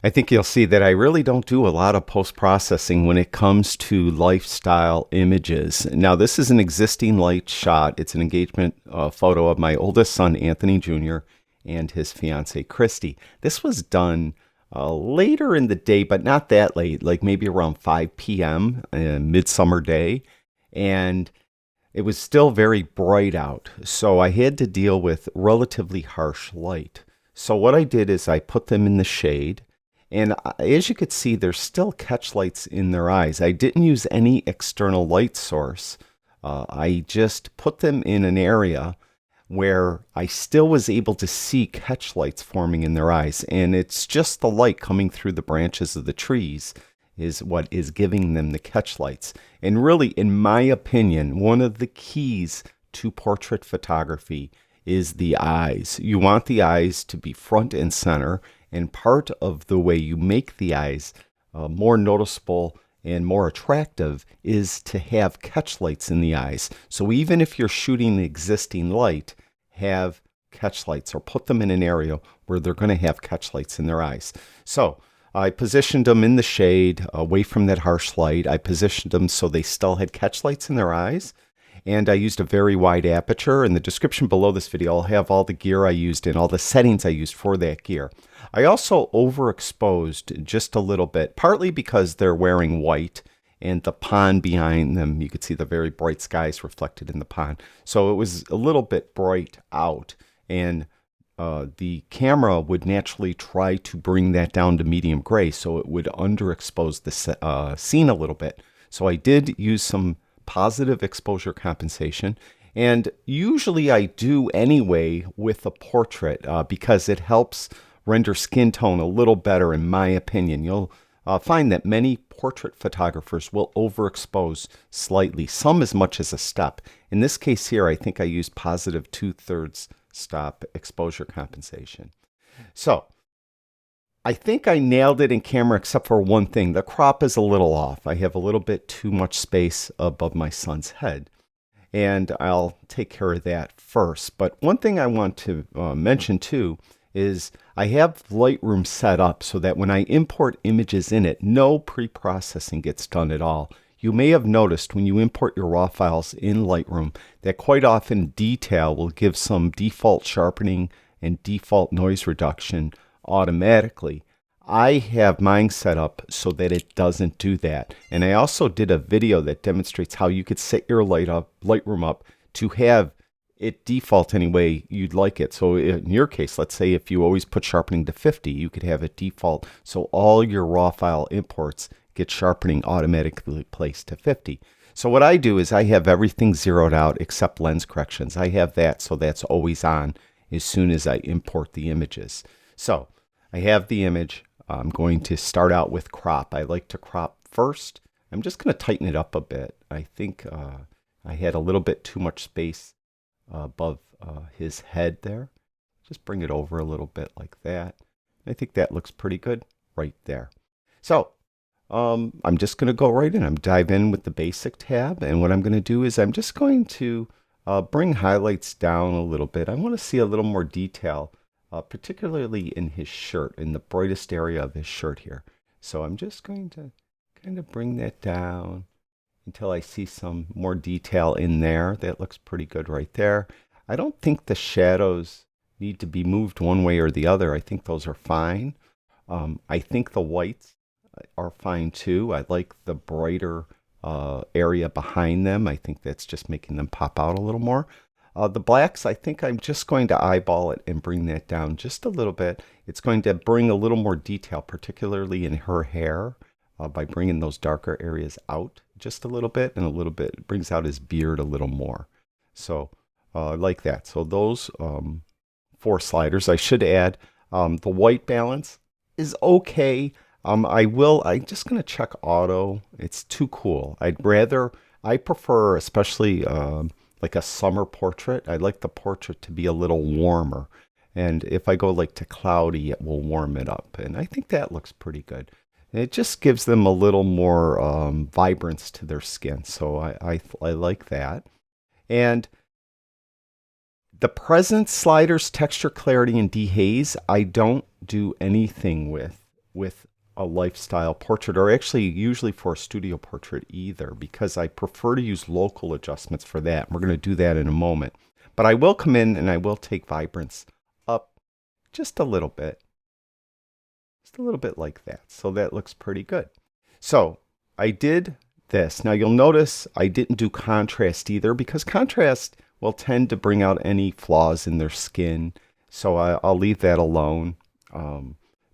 I think you'll see that I really don't do a lot of post-processing when it comes to lifestyle images. Now, this is an existing light shot. It's an engagement photo of my oldest son, Anthony Jr., and his fiancee, Christy. This was done later in the day, but not that late, like maybe around 5 p.m., midsummer day. And it was still very bright out, so I had to deal with relatively harsh light. So what I did is I put them in the shade, and as you could see, there's still catch lights in their eyes. I didn't use any external light source. I just put them in an area where I still was able to see catch lights forming in their eyes. And it's just the light coming through the branches of the trees is what is giving them the catch lights. And really, in my opinion, one of the keys to portrait photography is the eyes. You want the eyes to be front and center, and part of the way you make the eyes more noticeable and more attractive is to have catch lights in the eyes. So even if you're shooting existing light, have catch lights or put them in an area where they're going to have catch lights in their eyes. So I positioned them in the shade away from that harsh light. I positioned them so they still had catch lights in their eyes. And I used a very wide aperture. In the description below this video, I'll have all the gear I used and all the settings I used for that gear. I also overexposed just a little bit, partly because they're wearing white and the pond behind them, you could see the very bright skies reflected in the pond. So it was a little bit bright out, and the camera would naturally try to bring that down to medium gray, so it would underexpose the scene a little bit. So I did use some positive exposure compensation, and usually I do anyway with a portrait because it helps render skin tone a little better, in my opinion. You'll find that many portrait photographers will overexpose slightly, some as much as a step. In this case here, I think I used positive 2/3 stop exposure compensation. So I think I nailed it in camera except for one thing. The crop is a little off. I have a little bit too much space above my son's head, and I'll take care of that first. But one thing I want to mention too is I have Lightroom set up so that when I import images in it, no pre-processing gets done at all. You may have noticed when you import your RAW files in Lightroom that quite often Detail will give some default sharpening and default noise reduction automatically. I have mine set up so that it doesn't do that. And I also did a video that demonstrates how you could set your Lightroom up to have it default any way you'd like it. So in your case, let's say if you always put sharpening to 50, you could have it default so all your raw file imports get sharpening automatically placed to 50. So what I do is I have everything zeroed out except lens corrections. I have that so that's always on as soon as I import the images. So I have the image. I'm going to start out with crop. I like to crop first. I'm just going to tighten it up a bit. I think I had a little bit too much space above his head there. Just bring it over a little bit like that. I think that looks pretty good right there. So I'm just going to go right in. I'm dive in with the basic tab, and what I'm going to do is I'm just going to bring highlights down a little bit. I want to see a little more detail, particularly in his shirt, in the brightest area of his shirt here. So I'm just going to kind of bring that down until I see some more detail in there. That looks pretty good right there. I don't think the shadows need to be moved one way or the other. I think those are fine. I think the whites are fine too. I like the brighter area behind them. I think that's just making them pop out a little more. The blacks, I think I'm just going to eyeball it and bring that down just a little bit. It's going to bring a little more detail, particularly in her hair, by bringing those darker areas out just a little bit, and a little bit, it brings out his beard a little more. So like that. So those 4 sliders. I should add the white balance is okay. I'm just going to check auto. It's too cool. I prefer, especially like a summer portrait, I like the portrait to be a little warmer. And if I go like to cloudy, it will warm it up. And I think that looks pretty good. It just gives them a little more vibrance to their skin. So I like that. And the presence sliders, texture, clarity, and dehaze, I don't do anything with with a lifestyle portrait, or actually usually for a studio portrait either, because I prefer to use local adjustments for that. We're going to do that in a moment. But I will come in and I will take vibrance up just a little bit. Just a little bit like that. So that looks pretty good. So I did this. Now you'll notice I didn't do contrast either, because contrast will tend to bring out any flaws in their skin. So I'll leave that alone.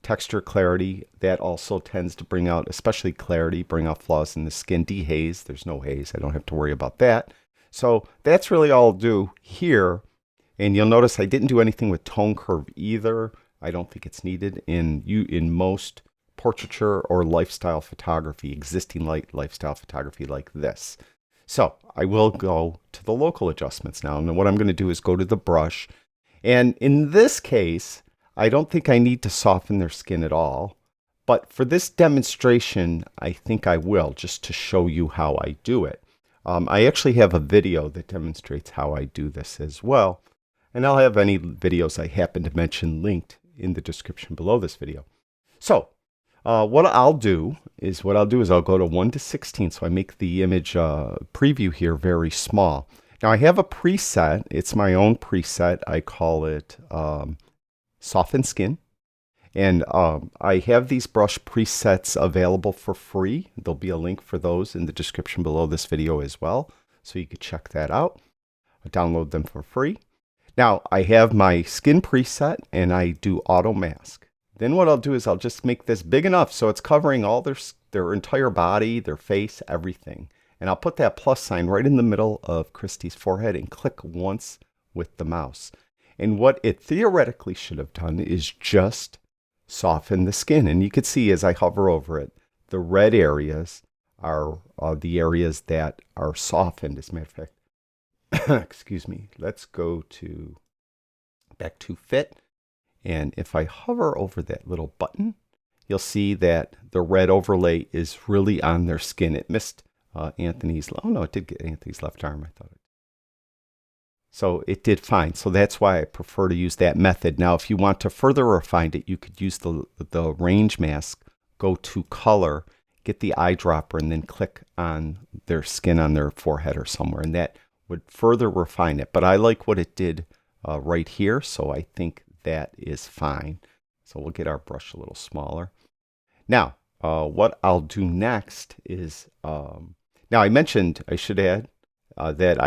Texture clarity, that also tends to bring out, especially clarity, bring out flaws in the skin. Dehaze, there's no haze. I don't have to worry about that. So that's really all I'll do here. And you'll notice I didn't do anything with tone curve either. I don't think it's needed in most portraiture or lifestyle photography, existing lifestyle photography like this. So I will go to the local adjustments now. And what I'm going to do is go to the brush. And in this case, I don't think I need to soften their skin at all. But for this demonstration, I think I will, just to show you how I do it. I actually have a video that demonstrates how I do this as well. And I'll have any videos I happen to mention linked in the description below this video. So what I'll do is I'll go to 1:16, so I make the image preview here very small. Now I have a preset. It's my own preset. I call it Soften Skin. And I have these brush presets available for free. There'll be a link for those in the description below this video as well, so you can check that out. Download them for free. Now I have my skin preset and I do auto mask. Then what I'll do is I'll just make this big enough so it's covering all their entire body, their face, everything. And I'll put that plus sign right in the middle of Christy's forehead and click once with the mouse. And what it theoretically should have done is just soften the skin. And you can see as I hover over it, the red areas are the areas that are softened. As a matter of fact, excuse me, let's go back to fit. And if I hover over that little button, you'll see that the red overlay is really on their skin. It missed Anthony's, oh no, it did get Anthony's left arm, I thought it. So it did fine. So that's why I prefer to use that method. Now, if you want to further refine it, you could use the range mask, go to color, get the eyedropper, and then click on their skin on their forehead or somewhere. And that would further refine it. But I like what it did right here. So I think that is fine. So we'll get our brush a little smaller. Now, what I'll do next is, now I mentioned, I should add, that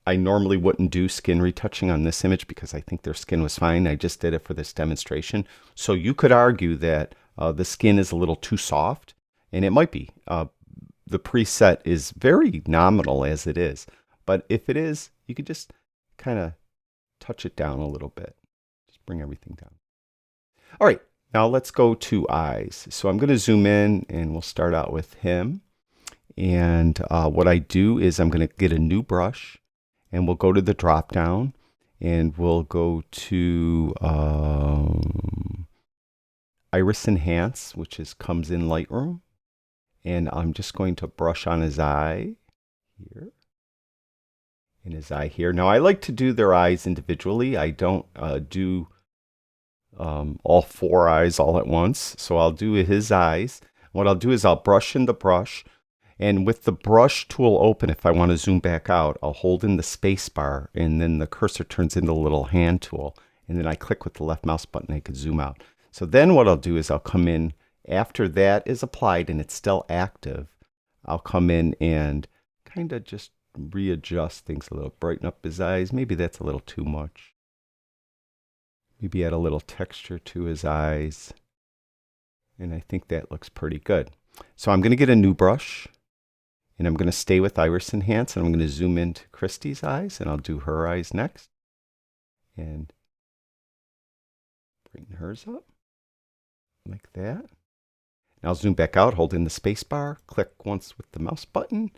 I normally wouldn't do skin retouching on this image because I think their skin was fine. I just did it for this demonstration. So you could argue that the skin is a little too soft, and it might be. The preset is very nominal as it is. But if it is, you could just kind of touch it down a little bit. Just bring everything down. All right, now let's go to eyes. So I'm going to zoom in, and we'll start out with him. And what I do is I'm going to get a new brush. And we'll go to the drop down and we'll go to Iris Enhance, which comes in Lightroom. And I'm just going to brush on his eye here and his eye here. Now I like to do their eyes individually. I don't do all four eyes all at once. So I'll do his eyes. What I'll do is I'll brush in the brush. And with the brush tool open, if I want to zoom back out, I'll hold in the space bar and then the cursor turns into a little hand tool. And then I click with the left mouse button, I could zoom out. So then what I'll do is I'll come in after that is applied and it's still active. I'll come in and kind of just readjust things a little, brighten up his eyes. Maybe that's a little too much. Maybe add a little texture to his eyes. And I think that looks pretty good. So I'm going to get a new brush. And I'm going to stay with Iris Enhance, and I'm going to zoom into Christy's eyes, and I'll do her eyes next. And bring hers up, like that. And I'll zoom back out, hold in the space bar, click once with the mouse button,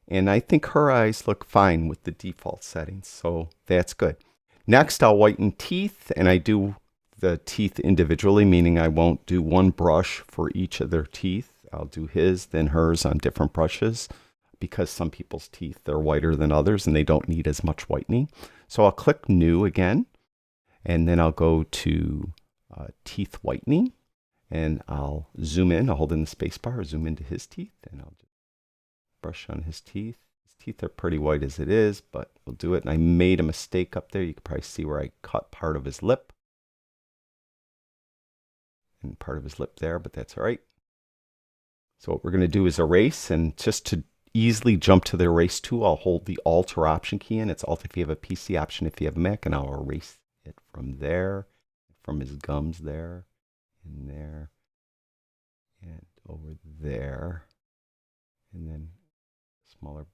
and I think her eyes look fine with the default settings, so that's good. Next, I'll whiten teeth, and I do the teeth individually, meaning I won't do one brush for each of their teeth. I'll do his, then hers on different brushes because some people's teeth are whiter than others and they don't need as much whitening. So I'll click New again, and then I'll go to Teeth Whitening, And I'll zoom in. I'll hold in the space bar, zoom into his teeth, and I'll just brush on his teeth. His teeth are pretty white as it is, but we'll do it. And I made a mistake up there. You can probably see where I cut part of his lip. And part of his lip there, but that's all right. So what we're going to do is erase, and just to easily jump to the erase tool, I'll hold the Alt or Option key in. It's Alt if you have a PC, Option if you have a Mac, and I'll erase it from there, from his gums there, and there, and over there, and then smaller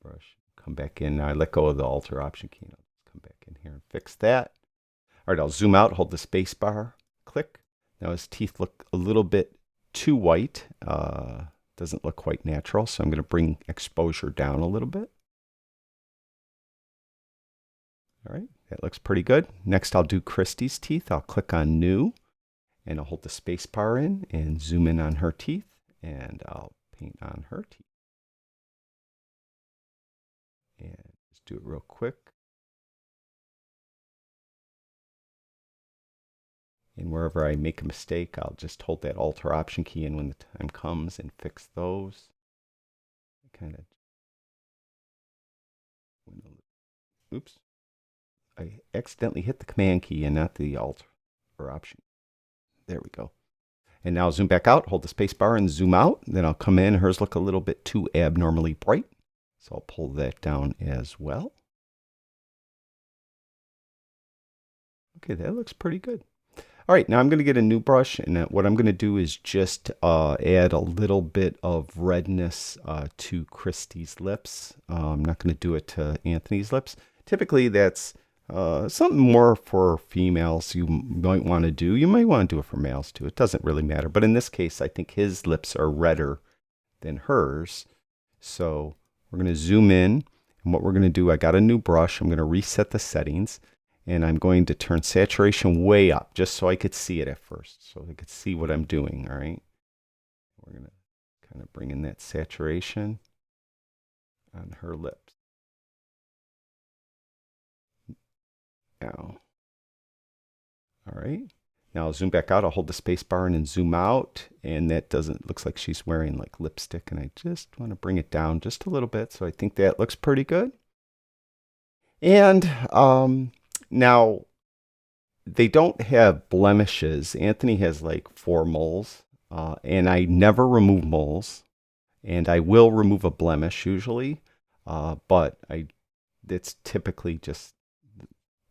brush. Come back in. Now I let go of the Alt or Option key, and I'll just come back in here and fix that. All right, I'll zoom out, hold the space bar, click. Now his teeth look a little bit too white. Doesn't look quite natural, so I'm going to bring exposure down a little bit. All right, that looks pretty good. Next, I'll do Christy's teeth. I'll click on New, and I'll hold the space bar in and zoom in on her teeth, and I'll paint on her teeth. And just do it real quick. And wherever I make a mistake, I'll just hold that Alt or Option key in when the time comes and fix those. Oops. I accidentally hit the Command key and not the Alt or Option. There we go. And now zoom back out, hold the space bar and zoom out. Then I'll come in. Hers look a little bit too abnormally bright, so I'll pull that down as well. Okay, that looks pretty good. All right, now I'm going to get a new brush, and what I'm going to do is just add a little bit of redness to Christy's lips. I'm not going to do it to Anthony's lips. Typically, that's something more for females you might want to do. You might want to do it for males too. It doesn't really matter. But in this case, I think his lips are redder than hers. So we're going to zoom in, and what we're going to do, I got a new brush. I'm going to reset the settings. And I'm going to turn saturation way up just so I could see it at first. So I could see what I'm doing, all right? We're going to kind of bring in that saturation on her lips. Now, all right. Now I'll zoom back out. I'll hold the space bar in and zoom out. And that looks like she's wearing like lipstick. And I just want to bring it down just a little bit. So I think that looks pretty good. And, now, they don't have blemishes. Anthony has like 4 moles, and I never remove moles, and I will remove a blemish usually, but it's typically just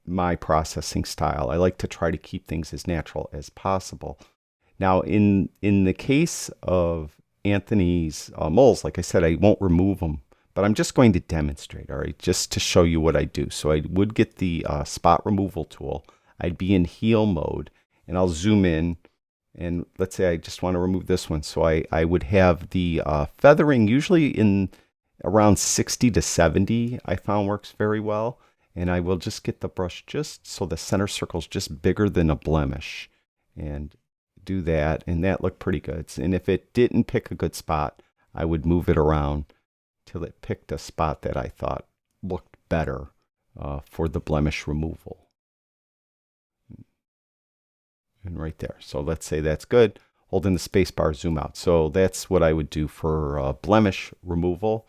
my processing style. I like to try to keep things as natural as possible. Now, in the case of Anthony's moles, like I said, I won't remove them. But I'm just going to demonstrate, all right, just to show you what I do. So I would get the spot removal tool. I'd be in heal mode, and I'll zoom in. And let's say I just want to remove this one. So I would have the feathering usually in around 60 to 70, I found works very well. And I will just get the brush just so the center circle is just bigger than a blemish. And do that, and that looked pretty good. And if it didn't pick a good spot, I would move it around till it picked a spot that I thought looked better for the blemish removal. And right there. So let's say that's good. Holding the space bar, zoom out. So that's what I would do for blemish removal.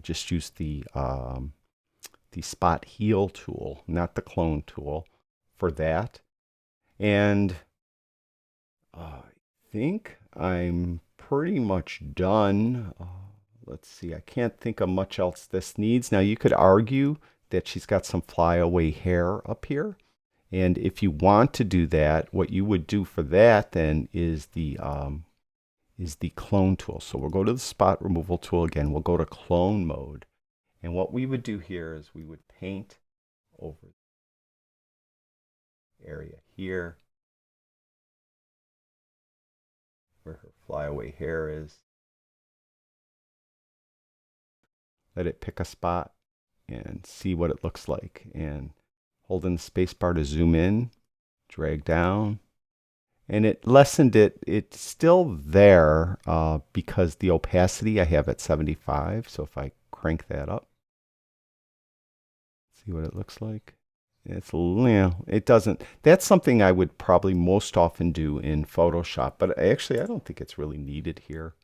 Just use the spot heal tool, not the clone tool, for that. And I think I'm pretty much done. Let's see, I can't think of much else this needs. Now, you could argue that she's got some flyaway hair up here. And if you want to do that, what you would do for that then is the clone tool. So we'll go to the spot removal tool again. We'll go to clone mode. And what we would do here is we would paint over the area here where her flyaway hair is. Let it pick a spot and see what it looks like. And holding the space bar to zoom in, drag down. And it lessened it. It's still there because the opacity I have at 75. So if I crank that up, see what it looks like. It's, it doesn't, that's something I would probably most often do in Photoshop, but actually I don't think it's really needed here.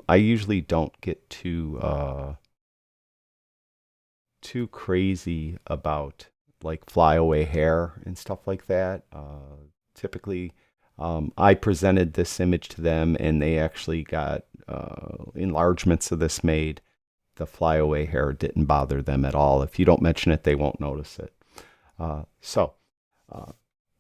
I usually don't get too crazy about like flyaway hair and stuff like that. Typically, I presented this image to them and they actually got enlargements of this made. The flyaway hair didn't bother them at all. If you don't mention it, they won't notice it. So,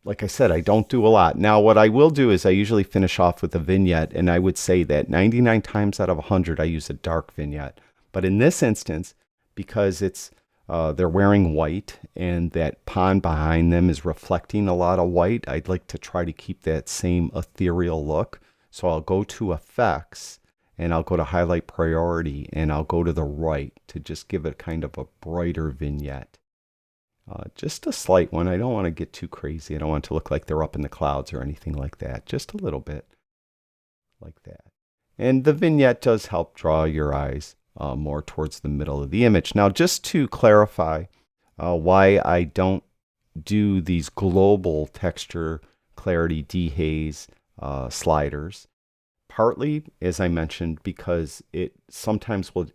like I said, I don't do a lot. Now, what I will do is I usually finish off with a vignette, and I would say that 99 times out of 100, I use a dark vignette. But in this instance, because it's they're wearing white and that pond behind them is reflecting a lot of white, I'd like to try to keep that same ethereal look. So I'll go to Effects, and I'll go to Highlight Priority, and I'll go to the right to just give it kind of a brighter vignette. Just a slight one. I don't want to get too crazy. I don't want it to look like they're up in the clouds or anything like that. Just a little bit like that. And the vignette does help draw your eyes more towards the middle of the image. Now, just to clarify why I don't do these global texture, clarity, dehaze sliders, partly, as I mentioned, because it sometimes will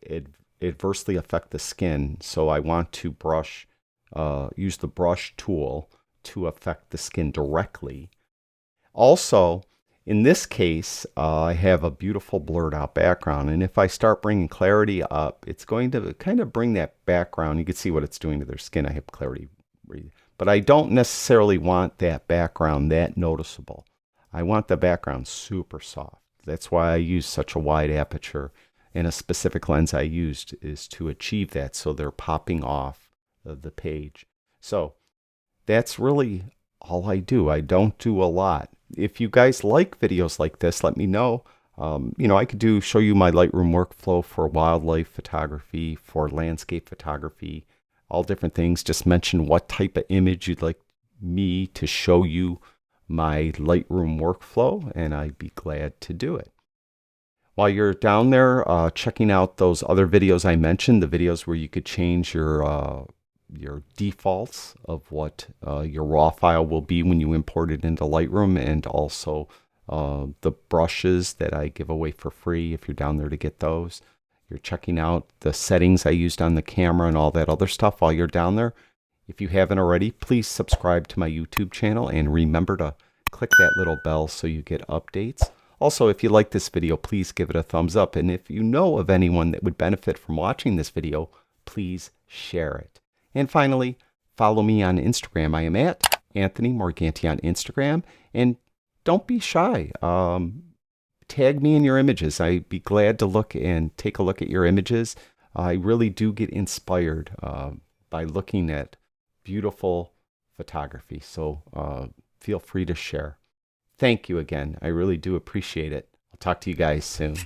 adversely affect the skin. So I want to use the brush tool to affect the skin directly. Also, in this case, I have a beautiful blurred out background, and if I start bringing clarity up, it's going to kind of bring that background. You can see what it's doing to their skin. I have clarity, but I don't necessarily want that background that noticeable. I want the background super soft. That's why I use such a wide aperture, and a specific lens I used is to achieve that, so they're popping off the page. So that's really all I do. I don't do a lot. If you guys like videos like this, let me know. I could show you my Lightroom workflow for wildlife photography, for landscape photography, all different things. Just mention what type of image you'd like me to show you my Lightroom workflow, and I'd be glad to do it. While you're down there checking out those other videos I mentioned, the videos where you could change your defaults of what your RAW file will be when you import it into Lightroom, and also the brushes that I give away for free if you're down there to get those. You're checking out the settings I used on the camera and all that other stuff while you're down there. If you haven't already, please subscribe to my YouTube channel and remember to click that little bell so you get updates. Also, if you like this video, please give it a thumbs up. And if you know of anyone that would benefit from watching this video, please share it. And finally, follow me on Instagram. I am at Anthony Morganti on Instagram. And don't be shy. Tag me in your images. I'd be glad to look and take a look at your images. I really do get inspired by looking at beautiful photography. So feel free to share. Thank you again. I really do appreciate it. I'll talk to you guys soon.